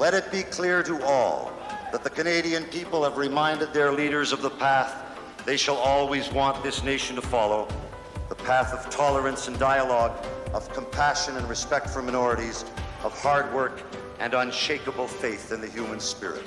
Let it be clear to all that the Canadian people have reminded their leaders of the path they shall always want this nation to follow, the path of tolerance and dialogue, of compassion and respect for minorities, of hard work and unshakable faith in the human spirit.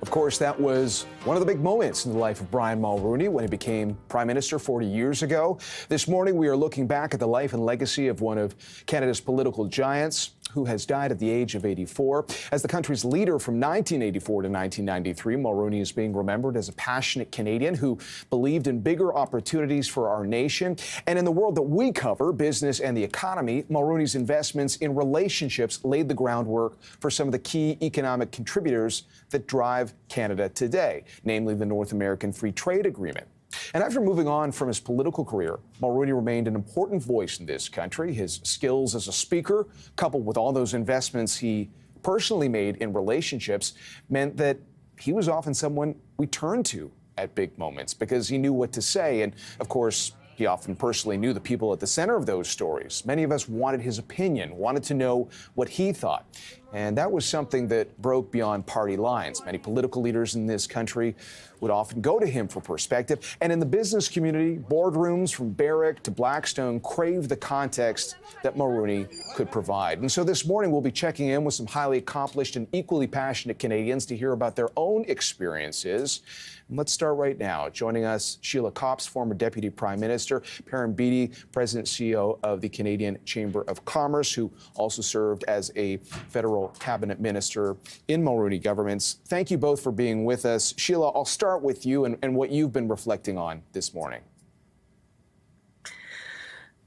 Of course, that was one of the big moments in the life of Brian Mulroney when he became Prime Minister 40 years ago. This morning, we are looking back at the life and legacy of one of Canada's political giants who has died at the age of 84. As the country's leader from 1984 to 1993, Mulroney is being remembered as a passionate Canadian who believed in bigger opportunities for our nation. And in the world that we cover, business and the economy, Mulroney's investments in relationships laid the groundwork for some of the key economic contributors that drive Canada today, namely the North American Free Trade Agreement. And after moving on from his political career, Mulroney remained an important voice in this country. His skills as a speaker, coupled with all those investments he personally made in relationships, meant that he was often someone we turned to at big moments because he knew what to say. And of course, he often personally knew the people at the center of those stories. Many of us wanted his opinion, wanted to know what he thought. And that was something that broke beyond party lines. Many political leaders in this country would often go to him for perspective. And in the business community, boardrooms from Barrick to Blackstone craved the context that Mulroney could provide. And so this morning, we'll be checking in with some highly accomplished and equally passionate Canadians to hear about their own experiences. And let's start right now. Joining us, Sheila Copps, former Deputy Prime Minister, Perrin Beatty, President and CEO of the Canadian Chamber of Commerce, who also served as a federal cabinet minister in Mulroney governments. Thank you both for being with us. Sheila, I'll start with you and what you've been reflecting on this morning.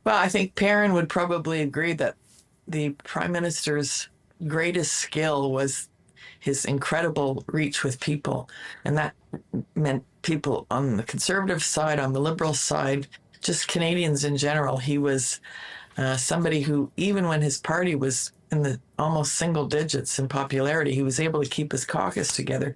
Well, I think Perrin would probably agree that the Prime Minister's greatest skill was his incredible reach with people. And that meant people on the Conservative side, on the Liberal side, just Canadians in general. He was somebody who, even when his party was in the almost single digits in popularity, he was able to keep his caucus together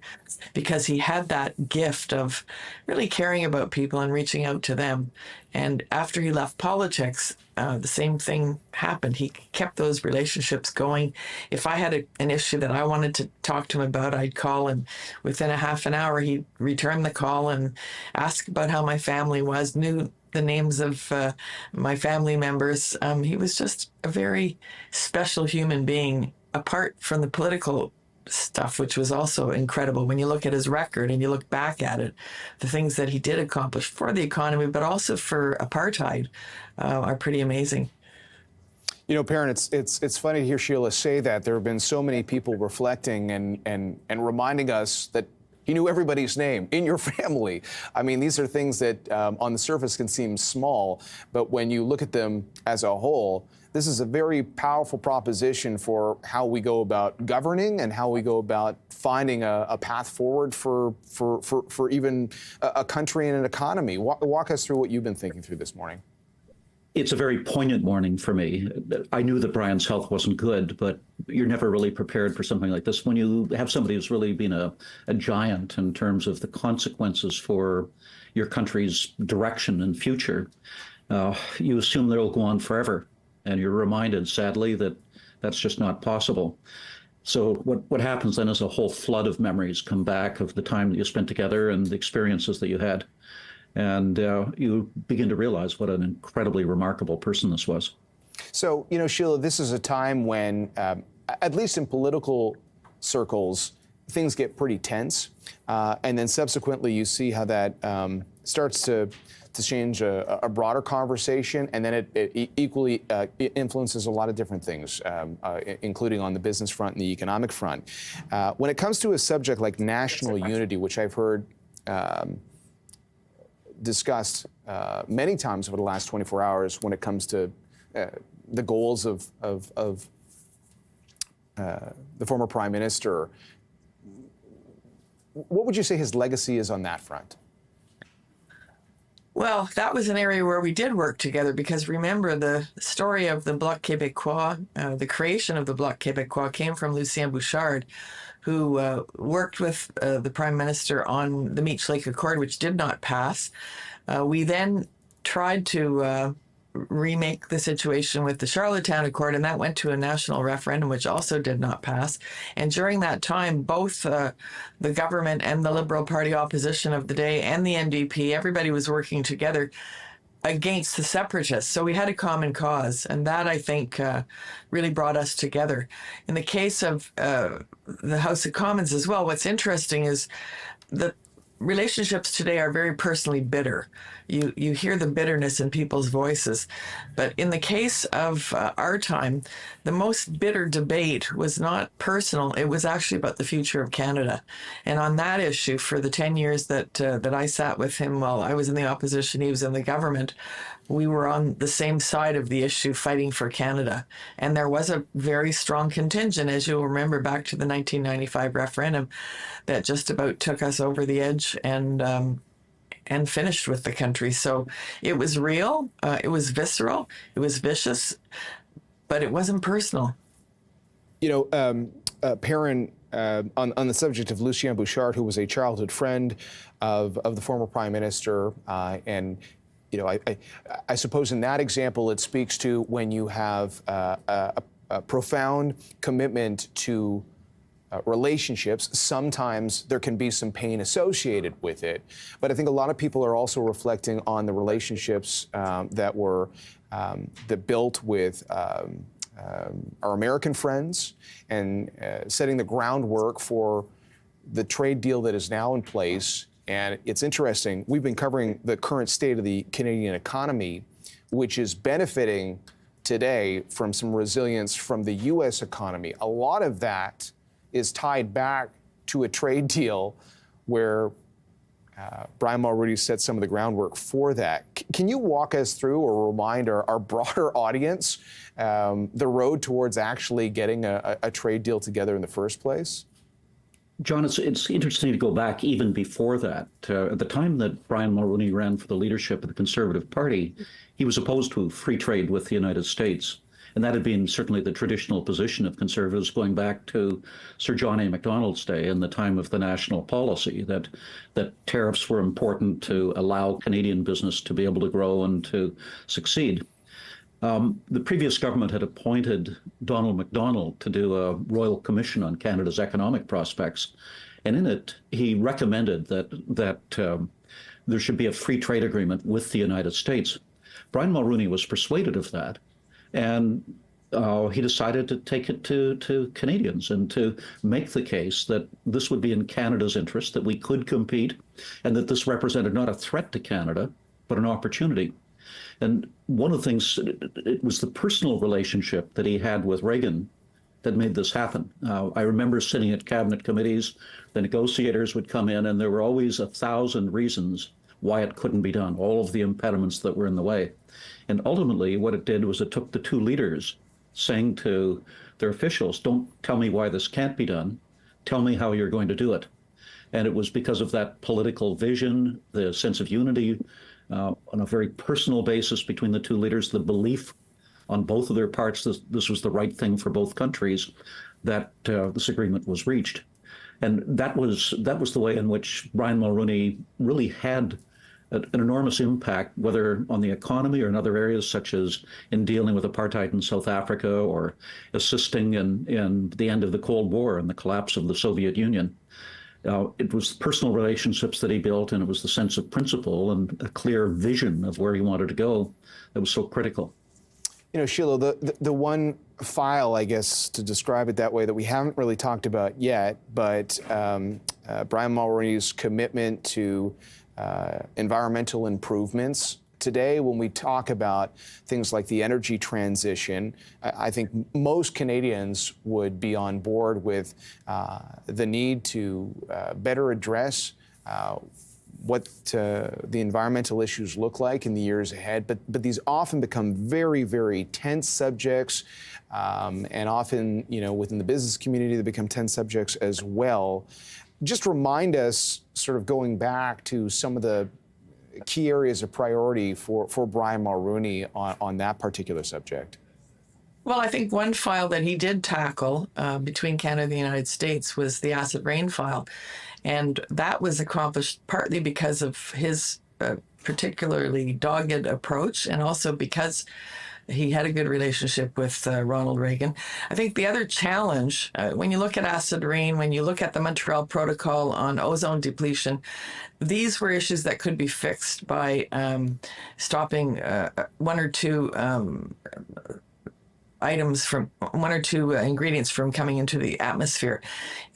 because he had that gift of really caring about people and reaching out to them. And after he left politics, the same thing happened. He kept those relationships going. If I had an issue that I wanted to talk to him about, I'd call, and within a half an hour, he'd return the call and ask about how my family was, knew the names of my family members. He was just a very special human being, apart from the political stuff, which was also incredible. When you look at his record and you look back at it, the things that he did accomplish for the economy, but also for apartheid, are pretty amazing. You know, Perrin, it's funny to hear Sheila say that. There have been so many people reflecting and reminding us that he knew everybody's name in your family. I mean, these are things that on the surface can seem small, but when you look at them as a whole, this is a very powerful proposition for how we go about governing and how we go about finding a path forward for even a country and an economy. Walk us through what you've been thinking through this morning. It's a very poignant morning for me. I knew that Brian's health wasn't good, but you're never really prepared for something like this when you have somebody who's really been a giant in terms of the consequences for your country's direction and future. You assume they'll go on forever, and you're reminded, sadly, that that's just not possible. So what happens then is a whole flood of memories come back of the time that you spent together and the experiences that you had. And you begin to realize what an incredibly remarkable person this was. So, you know, Sheila, this is a time when, at least in political circles, things get pretty tense. And then subsequently, you see how that starts to change a broader conversation. And then it equally influences a lot of different things, including on the business front and the economic front. When it comes to a subject like national unity, which I've heard discussed many times over the last 24 hours when it comes to the goals of the former Prime Minister, what would you say his legacy is on that front? Well, that was an area where we did work together because remember the story of the Bloc Québécois, the creation of the Bloc Québécois came from Lucien Bouchard, who worked with the Prime Minister on the Meech Lake Accord, which did not pass. We then tried to remake the situation with the Charlottetown Accord, and that went to a national referendum, which also did not pass. And during that time, both the government and the Liberal Party opposition of the day and the NDP, everybody was working together against the separatists. So we had a common cause, and that, I think, really brought us together. In the case of the House of Commons as well, what's interesting is that relationships today are very personally bitter. You hear the bitterness in people's voices. But in the case of our time, the most bitter debate was not personal. It was actually about the future of Canada. And on that issue, for the 10 years that I sat with him while I was in the opposition, he was in the government, we were on the same side of the issue fighting for Canada. And there was a very strong contingent, as you'll remember, back to the 1995 referendum that just about took us over the edge and finished with the country. So it was real, it was visceral, it was vicious, but it wasn't personal. You know, Perrin, on the subject of Lucien Bouchard, who was a childhood friend of the former Prime Minister, and you know, I suppose in that example, it speaks to when you have a profound commitment to relationships. Sometimes there can be some pain associated with it, but I think a lot of people are also reflecting on the relationships that were that built with our American friends and setting the groundwork for the trade deal that is now in place. And it's interesting, we've been covering the current state of the Canadian economy, which is benefiting today from some resilience from the U.S. economy. A lot of that is tied back to a trade deal where Brian Mulroney set some of the groundwork for that. Can you walk us through or remind our broader audience the road towards actually getting a trade deal together in the first place? John, it's interesting to go back even before that. At the time that Brian Mulroney ran for the leadership of the Conservative Party, he was opposed to free trade with the United States. And that had been certainly the traditional position of Conservatives going back to Sir John A. Macdonald's day and the time of the national policy, that tariffs were important to allow Canadian business to be able to grow and to succeed. The previous government had appointed Donald MacDonald to do a Royal Commission on Canada's economic prospects. And in it, he recommended that there should be a free trade agreement with the United States. Brian Mulroney was persuaded of that. And he decided to take it to Canadians and to make the case that this would be in Canada's interest, that we could compete, and that this represented not a threat to Canada, but an opportunity. And one of the things, it was the personal relationship that he had with Reagan that made this happen. I remember sitting at cabinet committees, the negotiators would come in, and there were always 1,000 reasons why it couldn't be done, all of the impediments that were in the way. And ultimately, what it did was it took the two leaders saying to their officials, don't tell me why this can't be done, tell me how you're going to do it. And it was because of that political vision, the sense of unity, on a very personal basis between the two leaders, the belief on both of their parts that this was the right thing for both countries, that this agreement was reached. And that was the way in which Brian Mulroney really had an enormous impact, whether on the economy or in other areas, such as in dealing with apartheid in South Africa or assisting in the end of the Cold War and the collapse of the Soviet Union. It was personal relationships that he built, and it was the sense of principle and a clear vision of where he wanted to go that was so critical. You know, Sheila, the one file, I guess, to describe it that way, that we haven't really talked about yet, but Brian Mulroney's commitment to environmental improvements. Today, when we talk about things like the energy transition, I think most Canadians would be on board with the need to better address what the environmental issues look like in the years ahead. But these often become very, very tense subjects, and often, you know, within the business community, they become tense subjects as well. Just remind us, sort of going back to some of the key areas of priority for Brian Mulroney on that particular subject. Well, I think one file that he did tackle between Canada and the United States was the acid rain file. And that was accomplished partly because of his particularly dogged approach, and also because he had a good relationship with Ronald Reagan. I think the other challenge, when you look at acid rain, when you look at the Montreal Protocol on ozone depletion, these were issues that could be fixed by stopping one or two ingredients from coming into the atmosphere.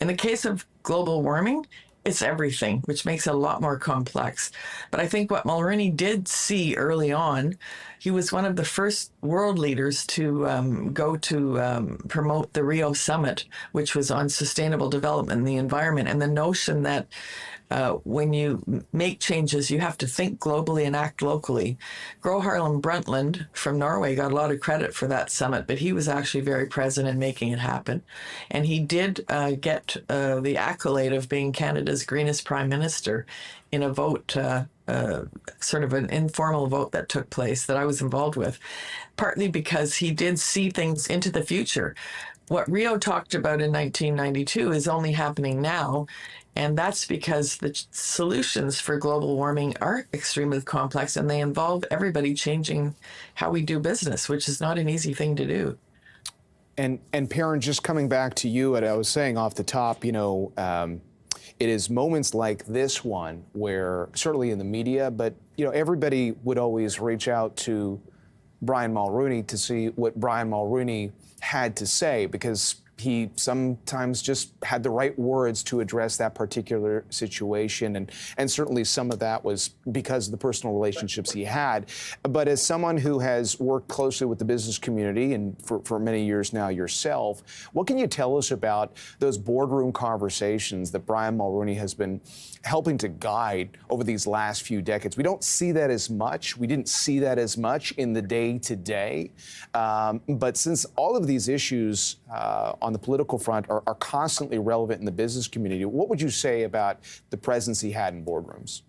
In the case of global warming, it's everything, which makes it a lot more complex. But I think what Mulroney did see early on, he was one of the first world leaders to go to promote the Rio Summit, which was on sustainable development and the environment, and the notion that when you make changes, you have to think globally and act locally. Gro Harlem Brundtland from Norway got a lot of credit for that summit, but he was actually very present in making it happen. And he did get the accolade of being Canada's greenest prime minister in a vote, sort of an informal vote that took place that I was involved with, partly because he did see things into the future. What Rio talked about in 1992 is only happening now. And that's because the solutions for global warming are extremely complex, and they involve everybody changing how we do business, which is not an easy thing to do. And Perrin, just coming back to you, and I was saying off the top, it is moments like this one where, certainly in the media, but everybody would always reach out to Brian Mulroney to see what Brian Mulroney had to say, because he sometimes just had the right words to address that particular situation. And certainly some of that was because of the personal relationships he had. But as someone who has worked closely with the business community and for many years now yourself, what can you tell us about those boardroom conversations that Brian Mulroney has been helping to guide over these last few decades? We don't see that as much. We didn't see that as much in the day-to-day. But since all of these issues on the political front are constantly relevant in the business community, what would you say about the presence he had in boardrooms?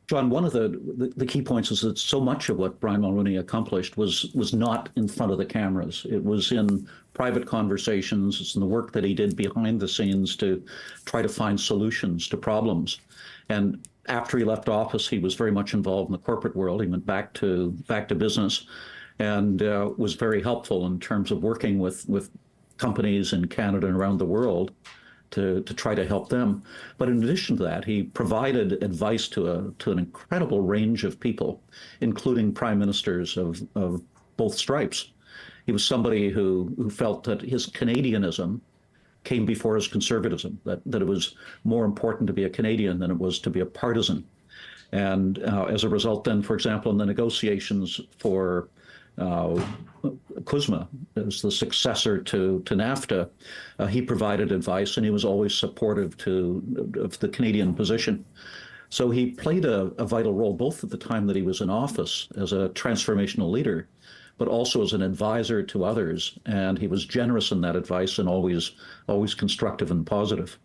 John, one of the key points is that so much of what Brian Mulroney accomplished was not in front of the cameras. It was in private conversations. It's in the work that he did behind the scenes to try to find solutions to problems. And after he left office, he was very much involved in the corporate world. He went back to business and was very helpful in terms of working with companies in Canada and around the world to try to help them. But in addition to that, he provided advice to an incredible range of people, including prime ministers of both stripes. He was somebody who felt that his Canadianism came before his conservatism, that it was more important to be a Canadian than it was to be a partisan. And as a result, then, for example, in the negotiations for CUSMA, as the successor to NAFTA, he provided advice, and he was always supportive of the Canadian position. So he played a vital role, both at the time that he was in office as a transformational leader, but also as an advisor to others. And he was generous in that advice and always constructive and positive.